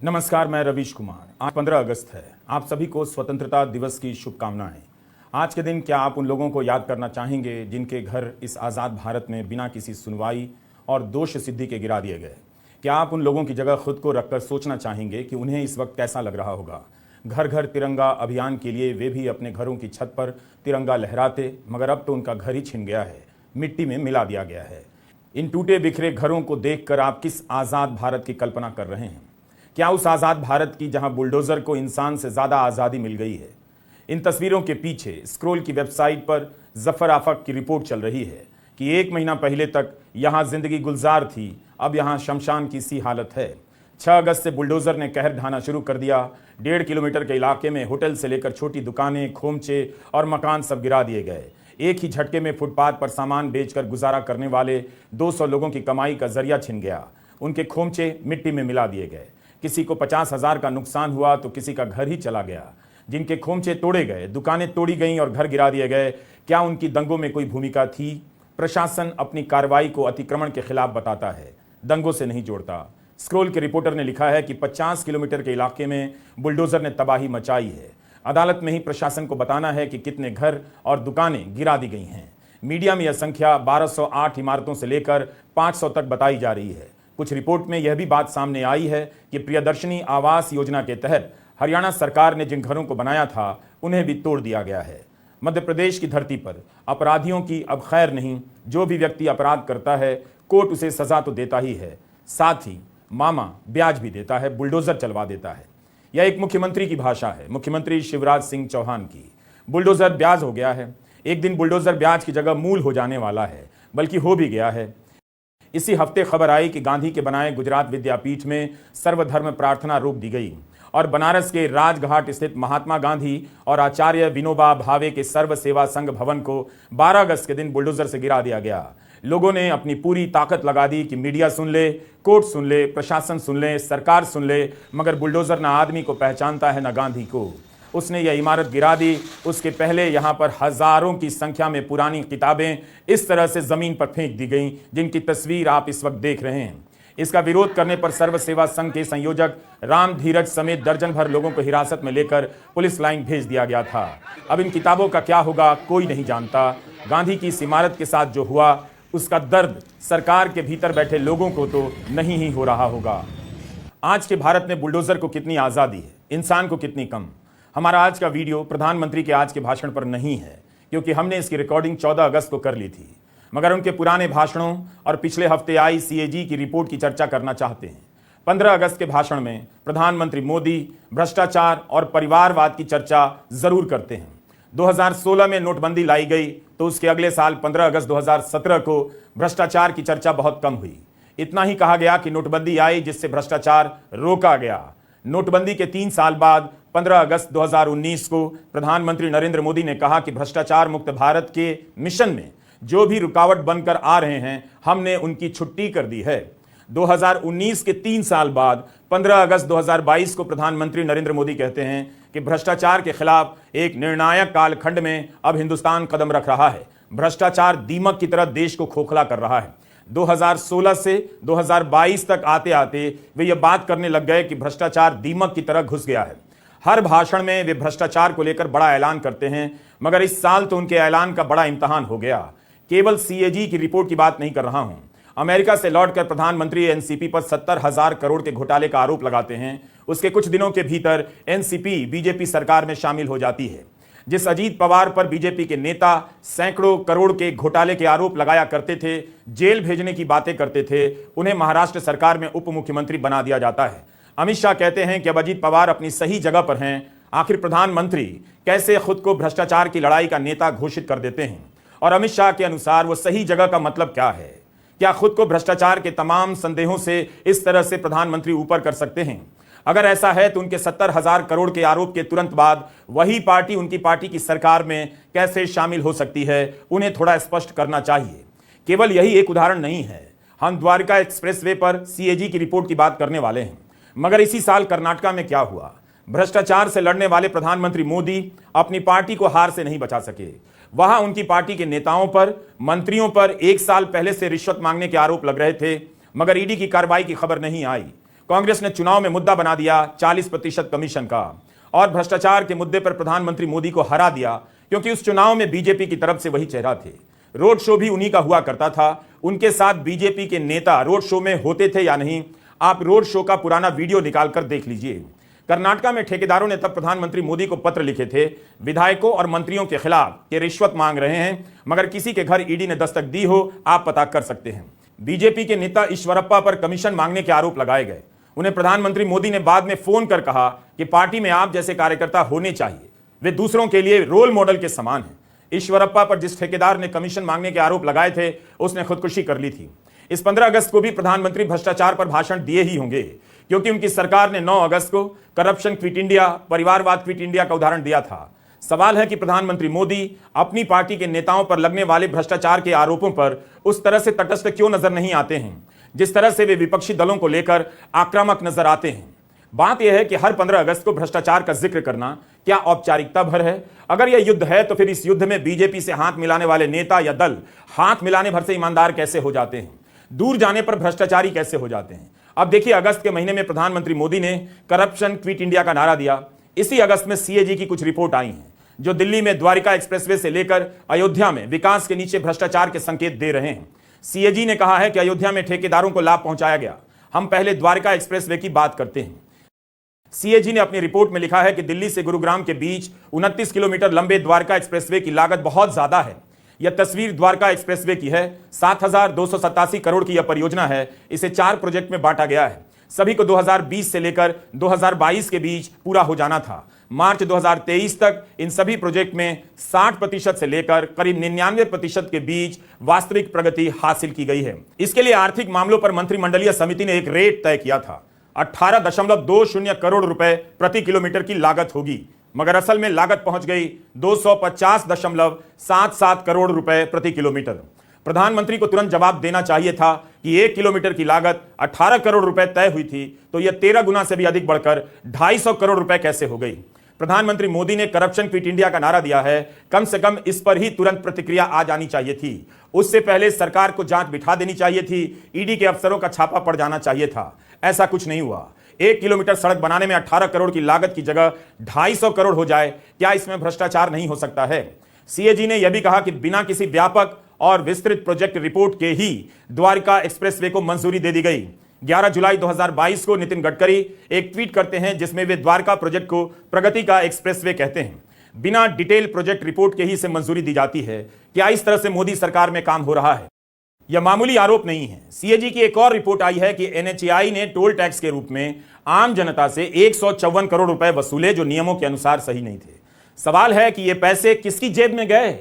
नमस्कार, मैं रवीश कुमार। आज 15 अगस्त है। आप सभी को स्वतंत्रता दिवस की शुभकामनाएं। आज के दिन क्या आप उन लोगों को याद करना चाहेंगे जिनके घर इस आज़ाद भारत में बिना किसी सुनवाई और दोष सिद्धि के गिरा दिए गए? क्या आप उन लोगों की जगह खुद को रखकर सोचना चाहेंगे कि उन्हें इस वक्त कैसा लग रहा होगा? घर घर तिरंगा अभियान के लिए वे भी अपने घरों की छत पर तिरंगा लहराते, मगर अब तो उनका घर ही छिन गया है, मिट्टी में मिला दिया गया है। इन टूटे बिखरे घरों को देखकर आप किस आज़ाद भारत की कल्पना कर रहे हैं? क्या उस आज़ाद भारत की जहां बुलडोज़र को इंसान से ज़्यादा आज़ादी मिल गई है? इन तस्वीरों के पीछे स्क्रोल की वेबसाइट पर जफ़र आफक की रिपोर्ट चल रही है कि 1 महीना पहले तक यहां जिंदगी गुलजार थी, अब यहां शमशान की सी हालत है। 6 अगस्त से बुलडोज़र ने कहर ढाना शुरू कर दिया। 1.5 किलोमीटर के इलाके में होटल से लेकर छोटी दुकानें, खोमचे और मकान सब गिरा दिए गए। एक ही झटके में फुटपाथ पर सामान बेचकर गुजारा करने वाले 200 लोगों की कमाई का जरिया छिन गया। उनके खोमचे मिट्टी में मिला दिए गए। किसी को 50,000 का नुकसान हुआ तो किसी का घर ही चला गया। जिनके खोमचे तोड़े गए, दुकानें तोड़ी गईं और घर गिरा दिए गए, क्या उनकी दंगों में कोई भूमिका थी? प्रशासन अपनी कार्रवाई को अतिक्रमण के खिलाफ बताता है, दंगों से नहीं जोड़ता। स्क्रोल के रिपोर्टर ने लिखा है कि 50 किलोमीटर के इलाके में बुलडोजर ने तबाही मचाई है। अदालत में ही प्रशासन को बताना है कि कितने घर और दुकानें गिरा दी गई हैं। मीडिया में यह संख्या 1208 इमारतों से लेकर 500 तक बताई जा रही है। कुछ रिपोर्ट में यह भी बात सामने आई है कि प्रियदर्शनी आवास योजना के तहत हरियाणा सरकार ने जिन घरों को बनाया था उन्हें भी तोड़ दिया गया है। मध्य प्रदेश की धरती पर अपराधियों की अब खैर नहीं। जो भी व्यक्ति अपराध करता है, कोर्ट उसे सजा तो देता ही है, साथ ही मामा ब्याज भी देता है, बुलडोजर चलवा देता है। यह एक मुख्यमंत्री की भाषा है, मुख्यमंत्री शिवराज सिंह चौहान की। बुलडोजर ब्याज हो गया है। एक दिन बुलडोजर ब्याज की जगह मूल हो जाने वाला है, बल्कि हो भी गया है। इसी हफ्ते खबर आई कि गांधी के बनाए गुजरात विद्यापीठ में सर्वधर्म प्रार्थना रोक दी गई और बनारस के राजघाट स्थित महात्मा गांधी और आचार्य विनोबा भावे के सर्व सेवा संघ भवन को 12 अगस्त के दिन बुलडोजर से गिरा दिया गया। लोगों ने अपनी पूरी ताकत लगा दी कि मीडिया सुन ले, कोर्ट सुन ले, प्रशासन सुन ले, सरकार सुन ले, मगर बुलडोजर ना आदमी को पहचानता है, ना गांधी को। उसने यह इमारत गिरा दी। उसके पहले यहां पर हजारों की संख्या में पुरानी किताबें इस तरह से जमीन पर फेंक दी गईं, जिनकी तस्वीर आप इस वक्त देख रहे हैं। इसका विरोध करने पर सर्व सेवा संघ के संयोजक राम धीरज समेत दर्जन भर लोगों को हिरासत में लेकर पुलिस लाइन भेज दिया गया था। अब इन किताबों का क्या होगा, कोई नहीं जानता। गांधी की इस इमारत के साथ जो हुआ, उसका दर्द सरकार के भीतर बैठे लोगों को तो नहीं ही हो रहा होगा। आज के भारत में बुलडोजर को कितनी आजादी है, इंसान को कितनी कम। हमारा आज का वीडियो प्रधानमंत्री के आज के भाषण पर नहीं है, क्योंकि हमने इसकी रिकॉर्डिंग 14 अगस्त को कर ली थी, मगर उनके पुराने भाषणों और पिछले हफ्ते आई CAG की रिपोर्ट की चर्चा करना चाहते हैं। 15 अगस्त के भाषण में प्रधानमंत्री मोदी भ्रष्टाचार और परिवारवाद की चर्चा जरूर करते हैं। 2016 में नोटबंदी लाई गई तो उसके अगले साल 15 अगस्त 2017 को भ्रष्टाचार की चर्चा बहुत कम हुई। इतना ही कहा गया कि नोटबंदी आई जिससे भ्रष्टाचार रोका गया। नोटबंदी के 3 साल बाद 15 अगस्त 2019 को प्रधानमंत्री नरेंद्र मोदी ने कहा कि भ्रष्टाचार मुक्त भारत के मिशन में जो भी रुकावट बनकर आ रहे हैं, हमने उनकी छुट्टी कर दी है। 2019 के 3 साल बाद 15 अगस्त 2022 को प्रधानमंत्री नरेंद्र मोदी कहते हैं कि भ्रष्टाचार के खिलाफ एक निर्णायक कालखंड में अब हिंदुस्तान कदम रख रहा है। भ्रष्टाचार दीमक की तरह देश को खोखला कर रहा है। 2016 से 2022 तक आते आते वे ये बात करने लग गए कि भ्रष्टाचार दीमक की तरह घुस गया है। हर भाषण में वे भ्रष्टाचार को लेकर बड़ा ऐलान करते हैं, मगर इस साल तो उनके ऐलान का बड़ा इम्तिहान हो गया। केवल CAG की रिपोर्ट की बात नहीं कर रहा हूं। अमेरिका से लौटकर प्रधानमंत्री NCP पर 70,000 करोड़ के घोटाले का आरोप लगाते हैं। उसके कुछ दिनों के भीतर NCP BJP सरकार में शामिल हो जाती है। जिस अजीत पवार पर BJP के नेता सैकड़ों करोड़ के घोटाले के आरोप लगाया करते थे, जेल भेजने की बातें करते थे, उन्हें महाराष्ट्र सरकार में उप मुख्यमंत्री बना दिया जाता है। अमित शाह कहते हैं कि अब अजीत पवार अपनी सही जगह पर हैं। आखिर प्रधानमंत्री कैसे खुद को भ्रष्टाचार की लड़ाई का नेता घोषित कर देते हैं? और अमित शाह के अनुसार वो सही जगह का मतलब क्या है? क्या खुद को भ्रष्टाचार के तमाम संदेहों से इस तरह से प्रधानमंत्री ऊपर कर सकते हैं? अगर ऐसा है तो उनके 70,000 करोड़ के आरोप के तुरंत बाद वही पार्टी उनकी पार्टी की सरकार में कैसे शामिल हो सकती है, उन्हें थोड़ा स्पष्ट करना चाहिए। केवल यही एक उदाहरण नहीं है। हम द्वारका एक्सप्रेसवे पर CAG की रिपोर्ट की बात करने वाले हैं, मगर इसी साल कर्नाटका में क्या हुआ? भ्रष्टाचार से लड़ने वाले प्रधानमंत्री मोदी अपनी पार्टी को हार से नहीं बचा सके। वहां उनकी पार्टी के नेताओं पर, मंत्रियों पर 1 साल पहले से रिश्वत मांगने के आरोप लग रहे थे, मगर ईडी की कार्रवाई की खबर नहीं आई। कांग्रेस ने चुनाव में मुद्दा बना दिया 40% कमीशन का और भ्रष्टाचार के मुद्दे पर प्रधानमंत्री मोदी को हरा दिया, क्योंकि उस चुनाव में बीजेपी की तरफ से वही चेहरा थे। रोड शो भी उन्हीं का हुआ करता था। उनके साथ बीजेपी के नेता रोड शो में होते थे या नहीं, आप रोड शो का पुराना वीडियो निकालकर देख लीजिए। कर्नाटका में ठेकेदारों ने तब प्रधानमंत्री मोदी को पत्र लिखे थे विधायकों और मंत्रियों के खिलाफ कि रिश्वत मांग रहे हैं, मगर किसी के घर ईडी ने दस्तक दी हो, आप पता कर सकते हैं। बीजेपी के नेता ईश्वरप्पा पर कमीशन मांगने के आरोप लगाए गए। उन्हें प्रधानमंत्री मोदी ने बाद में फोन कर कहा कि पार्टी में आप जैसे कार्यकर्ता होने चाहिए, वे दूसरों के लिए रोल मॉडल के समान हैं। ईश्वरप्पा पर जिस ठेकेदार ने कमीशन मांगने के आरोप लगाए थे, उसने खुदकुशी कर ली थी। इस 15 अगस्त को भी प्रधानमंत्री भ्रष्टाचार पर भाषण दिए ही होंगे, क्योंकि उनकी सरकार ने 9 अगस्त को करप्शन क्विट इंडिया, परिवारवाद क्विट इंडिया का उदाहरण दिया था। सवाल है कि प्रधानमंत्री मोदी अपनी पार्टी के नेताओं पर लगने वाले भ्रष्टाचार के आरोपों पर उस तरह से तटस्थ क्यों नजर नहीं आते हैं, जिस तरह से वे विपक्षी दलों को लेकर आक्रामक नजर आते हैं। बात यह है कि हर 15 अगस्त को भ्रष्टाचार का जिक्र करना क्या औपचारिकता भर है? अगर यह युद्ध है तो फिर इस युद्ध में बीजेपी से हाथ मिलाने वाले नेता या दल हाथ मिलाने भर से ईमानदार कैसे हो जाते हैं? दूर जाने पर भ्रष्टाचारी कैसे हो जाते हैं? अब देखिए, अगस्त के महीने में प्रधानमंत्री मोदी ने करप्शन क्विट इंडिया का नारा दिया। इसी अगस्त में सीएजी की कुछ रिपोर्ट आई हैं जो दिल्ली में द्वारिका एक्सप्रेसवे से लेकर अयोध्या में विकास के नीचे भ्रष्टाचार के संकेत दे रहे हैं। सीएजी ने कहा है कि अयोध्या में ठेकेदारों को लाभ पहुंचाया गया। हम पहले द्वारिका एक्सप्रेसवे की बात करते हैं। सीएजी ने अपनी रिपोर्ट में लिखा है कि दिल्ली से गुरुग्राम के बीच 29 किलोमीटर लंबे द्वारका एक्सप्रेसवे की लागत बहुत ज्यादा है। यह तस्वीर द्वारका एक्सप्रेसवे की है। 7,287 करोड़ की यह परियोजना है। इसे 4 प्रोजेक्ट में बांटा गया है। सभी को 2020 से लेकर 2022 के बीच पूरा हो जाना था। मार्च 2023 तक इन सभी प्रोजेक्ट में 60% से लेकर करीब 99% के बीच वास्तविक प्रगति हासिल की गई है। इसके लिए आर्थिक मामलों पर मंत्रिमंडलीय समिति ने एक रेट तय किया था। 18.20 करोड़ रुपए प्रति किलोमीटर की लागत होगी, मगर असल में लागत पहुंच गई 250.77 करोड़ रुपए प्रति किलोमीटर। प्रधानमंत्री को तुरंत जवाब देना चाहिए था कि 1 किलोमीटर की लागत 18 करोड़ रुपए तय हुई थी, तो यह 13 गुना से भी अधिक बढ़कर 250 करोड़ रुपए कैसे हो गई? प्रधानमंत्री मोदी ने करप्शन क्विट इंडिया का नारा दिया है, कम से कम इस पर ही तुरंत प्रतिक्रिया आ जानी चाहिए थी। उससे पहले सरकार को जांच बिठा देनी चाहिए थी, ईडी के अफसरों का छापा पड़ जाना चाहिए था। ऐसा कुछ नहीं हुआ। 1 किलोमीटर सड़क बनाने में 18 करोड़ की लागत की जगह 250 करोड़ हो जाए, क्या इसमें भ्रष्टाचार नहीं हो सकता है? सीएजी ने यह भी कहा कि बिना किसी व्यापक और विस्तृत प्रोजेक्ट रिपोर्ट के ही द्वारिका एक्सप्रेसवे को मंजूरी दे दी गई। 11 जुलाई 2022 को नितिन गडकरी एक ट्वीट करते हैं जिसमें वे द्वारका प्रोजेक्ट को प्रगति का एक्सप्रेसवे कहते हैं। बिना डिटेल प्रोजेक्ट रिपोर्ट के ही इसे मंजूरी दी जाती है। क्या इस तरह से मोदी सरकार में काम हो रहा है? यह मामूली आरोप नहीं है। सीएजी की एक और रिपोर्ट आई है कि एनएचएआई ने टोल टैक्स के रूप में आम जनता से 154 करोड़ रुपए वसूले, जो नियमों के अनुसार सही नहीं थे। सवाल है कि ये पैसे किसकी जेब में गए?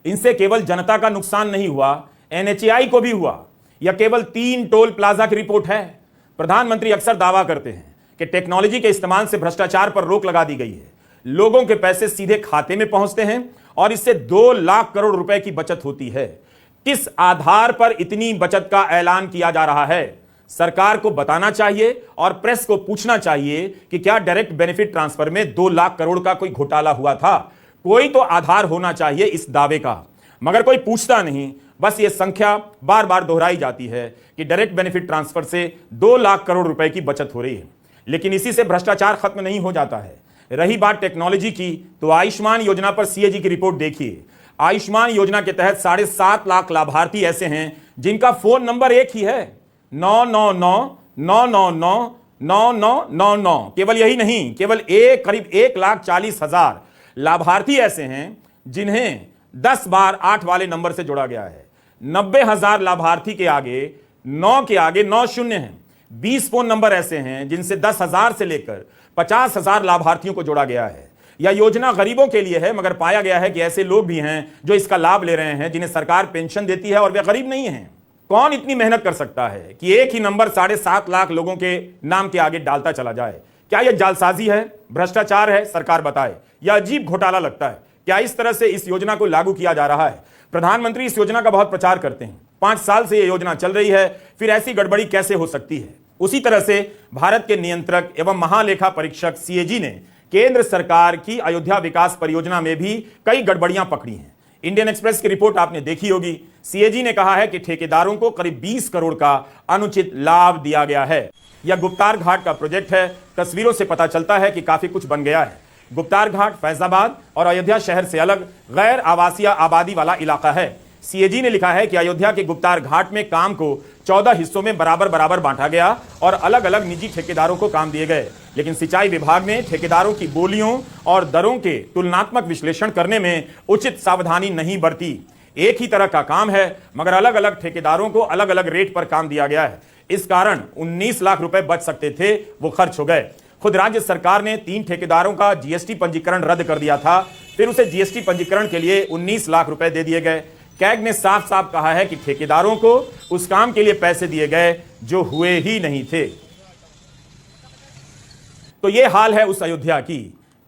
इनसे केवल जनता का नुकसान नहीं हुआ, एनएचएआई को भी हुआ। यह केवल 3 टोल प्लाजा की रिपोर्ट है। प्रधानमंत्री अक्सर दावा करते हैं कि टेक्नोलॉजी के इस्तेमाल से भ्रष्टाचार पर रोक लगा दी गई है। लोगों के पैसे सीधे खाते में पहुंचते हैं और इससे 2 लाख करोड़ रुपए की बचत होती है। किस आधार पर इतनी बचत का ऐलान किया जा रहा है? सरकार को बताना चाहिए और प्रेस को पूछना चाहिए कि क्या डायरेक्ट बेनिफिट ट्रांसफर में 2 लाख करोड़ का कोई घोटाला हुआ था? कोई तो आधार होना चाहिए इस दावे का, मगर कोई पूछता नहीं। बस ये संख्या बार बार दोहराई जाती है कि डायरेक्ट बेनिफिट ट्रांसफर से 2 लाख करोड़ रुपए की बचत हो रही है। लेकिन इसी से भ्रष्टाचार खत्म नहीं हो जाता है। रही बात टेक्नोलॉजी की, तो आयुष्मान योजना पर सीएजी की रिपोर्ट देखिए। आयुष्मान योजना के तहत 7.5 लाख लाभार्थी ऐसे हैं जिनका फोन नंबर एक ही है, 999999999। केवल यही नहीं, केवल करीब 1,40,000 लाभार्थी ऐसे हैं जिन्हें 10 बार 8 वाले नंबर से जोड़ा गया है। 90,000 लाभार्थी के आगे 9 के आगे 9 शून्य हैं। 20 फोन नंबर ऐसे हैं जिनसे 10,000 से लेकर 50,000 लाभार्थियों को जोड़ा गया है। यह योजना गरीबों के लिए है, मगर पाया गया है कि ऐसे लोग भी हैं जो इसका लाभ ले रहे हैं, जिन्हें सरकार पेंशन देती है और वे गरीब नहीं हैं। कौन इतनी मेहनत कर सकता है कि एक ही नंबर 7.5 लाख लोगों के नाम के आगे डालता चला जाए? क्या यह जालसाजी है, भ्रष्टाचार है? सरकार बताए। यह अजीब घोटाला लगता है। क्या इस तरह से इस योजना को लागू किया जा रहा है? प्रधानमंत्री इस योजना का बहुत प्रचार करते हैं। 5 साल से यह योजना चल रही है, फिर ऐसी गड़बड़ी कैसे हो सकती है? उसी तरह से भारत के नियंत्रक एवं महालेखा परीक्षक सीएजी ने केंद्र सरकार की अयोध्या विकास परियोजना में भी कई गड़बड़ियां पकड़ी हैं। इंडियन एक्सप्रेस की रिपोर्ट आपने देखी होगी। सीएजी ने कहा है कि ठेकेदारों को करीब 20 करोड़ का अनुचित लाभ दिया गया है। यह गुप्तार घाट का प्रोजेक्ट है। तस्वीरों से पता चलता है कि काफी कुछ बन गया है। गुप्तार घाट फैजाबाद और अयोध्या शहर से अलग गैर आवासीय आबादी वाला इलाका है। सीएजी ने लिखा है कि अयोध्या के गुप्तार घाट में काम को 14 हिस्सों में बराबर बराबर बांटा गया और अलग अलग निजी ठेकेदारों को काम दिए गए, लेकिन सिंचाई विभाग ने ठेकेदारों की बोलियों और दरों के तुलनात्मक विश्लेषण करने में उचित सावधानी नहीं बरती। एक ही तरह का काम है मगर अलग अलग ठेकेदारों को अलग अलग रेट पर काम दिया गया है। इस कारण 19 लाख रुपए बच सकते थे, वो खर्च हो गए। खुद राज्य सरकार ने 3 ठेकेदारों का जीएसटी पंजीकरण रद्द कर दिया था, फिर उसे जीएसटी पंजीकरण के लिए 19 लाख रुपए दे दिए गए। कैग ने साफ साफ कहा है कि ठेकेदारों को उस काम के लिए पैसे दिए गए जो हुए ही नहीं थे। तो यह हाल है उस अयोध्या की।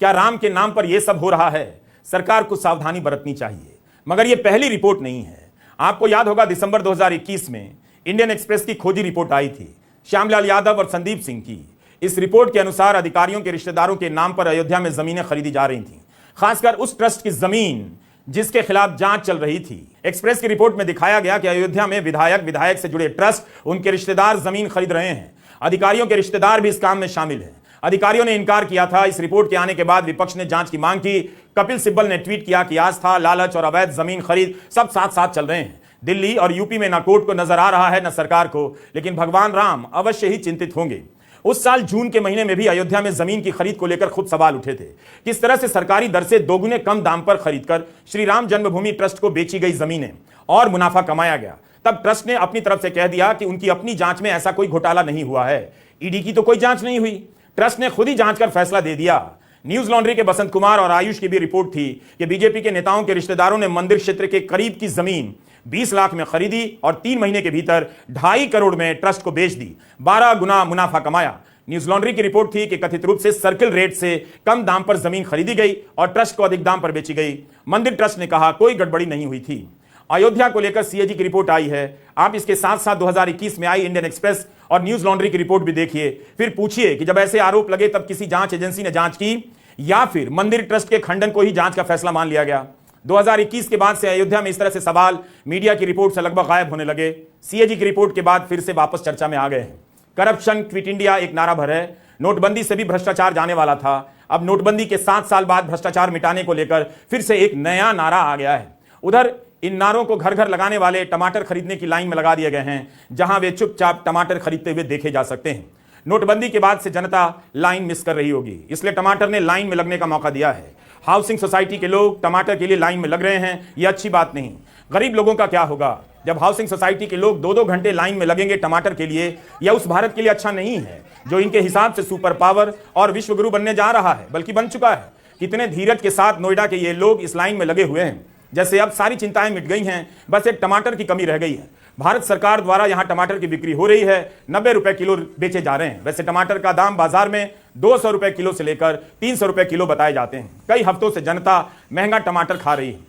क्या राम के नाम पर यह सब हो रहा है? सरकार को सावधानी बरतनी चाहिए, मगर यह पहली रिपोर्ट नहीं है। आपको याद होगा दिसंबर 2021 में इंडियन एक्सप्रेस की खोजी रिपोर्ट आई थी, श्यामलाल यादव और संदीप सिंह की। इस रिपोर्ट के अनुसार अधिकारियों के रिश्तेदारों के नाम पर अयोध्या में जमीनें खरीदी जा रही थीं, खासकर उस ट्रस्ट की जमीन जिसके खिलाफ जांच चल रही थी। एक्सप्रेस की रिपोर्ट में दिखाया गया कि अयोध्या में विधायक से जुड़े ट्रस्ट, उनके रिश्तेदार जमीन खरीद रहे हैं। अधिकारियों के रिश्तेदार भी इस काम में शामिल हैं। अधिकारियों ने इनकार किया था। इस रिपोर्ट के आने के बाद विपक्ष ने जांच की मांग की। कपिल सिब्बल ने ट्वीट किया कि आस्था, लालच और अवैध जमीन खरीद सब साथ साथ चल रहे हैं। दिल्ली और यूपी में न कोर्ट को नजर आ रहा है न सरकार को, लेकिन भगवान राम अवश्य ही चिंतित होंगे। उस साल जून के महीने में भी अयोध्या में जमीन की खरीद को लेकर खुद सवाल उठे थे। किस तरह से सरकारी दर से दोगुने कम दाम पर खरीदकर श्री राम जन्मभूमि ट्रस्ट को बेची गई जमीनें और मुनाफा कमाया गया। तब ट्रस्ट ने अपनी तरफ से कह दिया कि उनकी अपनी जांच में ऐसा कोई घोटाला नहीं हुआ है। ईडी की तो कोई जांच नहीं हुई, ट्रस्ट ने खुद ही जांच कर फैसला दे दिया। न्यूज लॉन्ड्री के बसंत कुमार और आयुष की भी रिपोर्ट थी कि बीजेपी के नेताओं के रिश्तेदारों ने मंदिर क्षेत्र के करीब की जमीन 20 लाख में खरीदी और 3 महीने के भीतर 2.5 करोड़ में ट्रस्ट को बेच दी, 12 गुना मुनाफा कमाया। न्यूज लॉन्ड्री की रिपोर्ट थी कि कथित रूप से सर्किल रेट से कम दाम पर जमीन खरीदी गई और ट्रस्ट को अधिक दाम पर बेची गई। मंदिर ट्रस्ट ने कहा कोई गड़बड़ी नहीं हुई थी। अयोध्या को लेकर सीएजी की रिपोर्ट आई है। आप इसके साथ साथ 2021 में आई इंडियन एक्सप्रेस और न्यूज लॉन्ड्री की रिपोर्ट भी देखिए, फिर पूछिए कि जब ऐसे आरोप लगे तब किसी जांच एजेंसी ने जांच की या फिर मंदिर ट्रस्ट के खंडन को ही जांच का फैसला मान लिया गया। 2021 के बाद से अयोध्या में इस तरह से सवाल मीडिया की रिपोर्ट से लगभग गायब होने लगे। सीएजी की रिपोर्ट के बाद फिर से वापस चर्चा में आ गए हैं। करप्शन क्विट इंडिया एक नारा भर है। नोटबंदी से भी भ्रष्टाचार जाने वाला था, अब नोटबंदी के 7 साल बाद भ्रष्टाचार मिटाने को लेकर फिर से एक नया नारा आ गया है। उधर इन नारों को घर घर लगाने वाले टमाटर खरीदने की लाइन में लगा दिए गए हैं, जहां वे चुपचाप टमाटर खरीदते हुए देखे जा सकते हैं। नोटबंदी के बाद से जनता लाइन मिस कर रही होगी, इसलिए टमाटर ने लाइन में लगने का मौका दिया है। हाउसिंग सोसाइटी के लोग टमाटर के लिए लाइन में लग रहे हैं, यह अच्छी बात नहीं। गरीब लोगों का क्या होगा जब हाउसिंग सोसाइटी के लोग 2-2 घंटे लाइन में लगेंगे टमाटर के लिए? यह उस भारत के लिए अच्छा नहीं है जो इनके हिसाब से सुपर पावर और विश्वगुरु बनने जा रहा है, बल्कि बन चुका है। कितने धीरज के साथ नोएडा के ये लोग इस लाइन में लगे हुए हैं, जैसे अब सारी चिंताएं मिट गई हैं, बस एक टमाटर की कमी रह गई है। भारत सरकार द्वारा यहां टमाटर की बिक्री हो रही है, 90 रुपए किलो बेचे जा रहे हैं। वैसे टमाटर का दाम बाजार में 200 रुपए किलो से लेकर 300 रुपए किलो बताए जाते हैं। कई हफ्तों से जनता महंगा टमाटर खा रही है।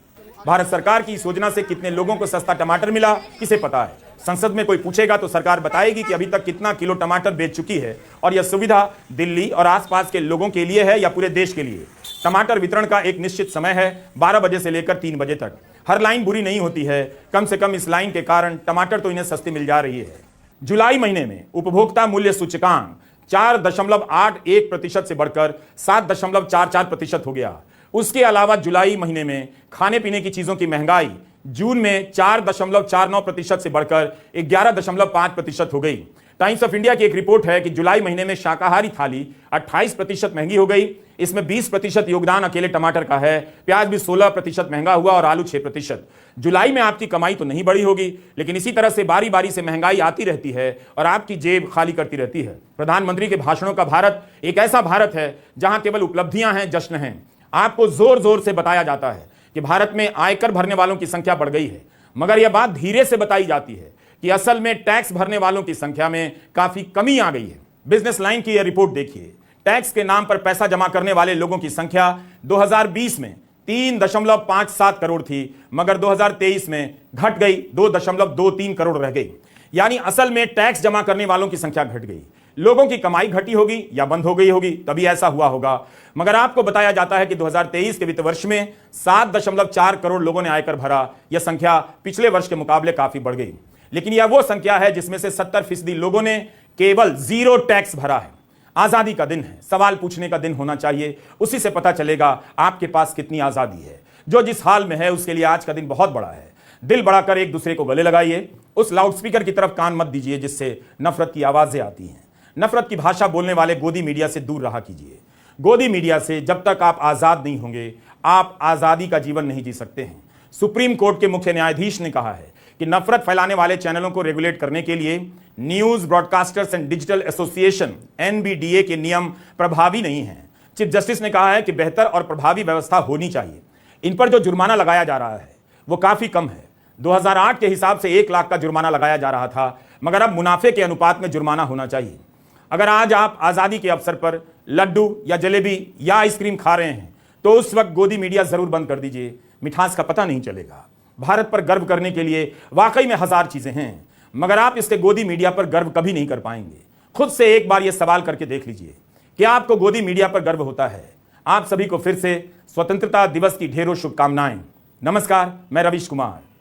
भारत सरकार की इस योजना से कितने लोगों को सस्ता टमाटर मिला, किसे पता है? संसद में कोई पूछेगा तो सरकार बताएगी कि अभी तक कितना किलो टमाटर बेच चुकी है, और यह सुविधा दिल्ली और आसपास के लोगों के लिए है या पूरे देश के लिए। टमाटर वितरण का एक निश्चित समय है, 12 बजे से लेकर 3 बजे तक। हर लाइन बुरी नहीं होती है, कम से कम इस लाइन के कारण टमाटर तो इन्हें सस्ती मिल जा रही है। जुलाई महीने में उपभोक्ता मूल्य सूचकांक 4.81% से बढ़कर 7.44% हो गया। उसके अलावा जुलाई महीने में खाने पीने की चीजों की महंगाई जून में 4.49% से बढ़कर 11.5% हो गई। टाइम्स ऑफ इंडिया की एक रिपोर्ट है कि जुलाई महीने में शाकाहारी थाली 28% महंगी हो गई। इसमें 20% योगदान अकेले टमाटर का है। प्याज भी 16% महंगा हुआ और आलू 6%। जुलाई में आपकी कमाई तो नहीं बढ़ी होगी, लेकिन इसी तरह से बारी बारी से महंगाई आती रहती है और आपकी जेब खाली करती रहती है। प्रधानमंत्री के भाषणों का भारत एक ऐसा भारत है जहां केवल उपलब्धियां हैं, जश्न हैं। आपको जोर जोर से बताया जाता है कि भारत में आयकर भरने वालों की संख्या बढ़ गई है, मगर यह बात धीरे से बताई जाती है कि असल में टैक्स भरने वालों की संख्या में काफी कमी आ गई है। बिजनेस लाइन की यह रिपोर्ट देखिए। टैक्स के नाम पर पैसा जमा करने वाले लोगों की संख्या 2020 में 3.57 करोड़ थी, मगर 2023 में घट गई, 2.23 करोड़ रह गई। यानी असल में टैक्स जमा करने वालों की संख्या घट गई। लोगों की कमाई घटी होगी या बंद हो गई होगी, तभी ऐसा हुआ होगा। मगर आपको बताया जाता है कि 2023 के वित्त वर्ष में 7.4 करोड़ लोगों ने आयकर भरा। यह संख्या पिछले वर्ष के मुकाबले काफी बढ़ गई, लेकिन यह वो संख्या है जिसमें से 70% लोगों ने केवल 0 टैक्स भरा है। आजादी का दिन है, सवाल पूछने का दिन होना चाहिए। उसी से पता चलेगा आपके पास कितनी आजादी है। जो जिस हाल में है उसके लिए आज का दिन बहुत बड़ा है। दिल बढ़ाकर एक दूसरे को गले लगाइए। उस लाउडस्पीकर की तरफ कान मत दीजिए जिससे नफरत की आवाजें आती हैं। नफरत की भाषा बोलने वाले गोदी मीडिया से दूर रहा कीजिए। गोदी मीडिया से जब तक आप आजाद नहीं होंगे, आप आजादी का जीवन नहीं जी सकते हैं। सुप्रीम कोर्ट के मुख्य न्यायाधीश ने कहा है कि नफरत फैलाने वाले चैनलों को रेगुलेट करने के लिए news broadcasters and digital association NBDA के नियम प्रभावी नहीं हैं। चीफ जस्टिस ने कहा है कि बेहतर और प्रभावी व्यवस्था होनी चाहिए। इन पर जो जुर्माना लगाया जा रहा है वो काफी कम है। 2008 के हिसाब से 1 लाख का जुर्माना लगाया जा रहा था, मगर अब मुनाफे के अनुपात में जुर्माना होना चाहिए। अगर आज आप आजादी के अवसर पर लड्डू या जलेबी या आइसक्रीम खा रहे हैं तो उस वक्त गोदी मीडिया जरूर बंद कर दीजिए। मिठास का पता नहीं चलेगा। भारत पर गर्व करने के लिए वाकई में हजार चीजें हैं, मगर आप इसके गोदी मीडिया पर गर्व कभी नहीं कर पाएंगे। खुद से एक बार यह सवाल करके देख लीजिए कि आपको गोदी मीडिया पर गर्व होता है। आप सभी को फिर से स्वतंत्रता दिवस की ढेरों शुभकामनाएं। नमस्कार, मैं रवीश कुमार।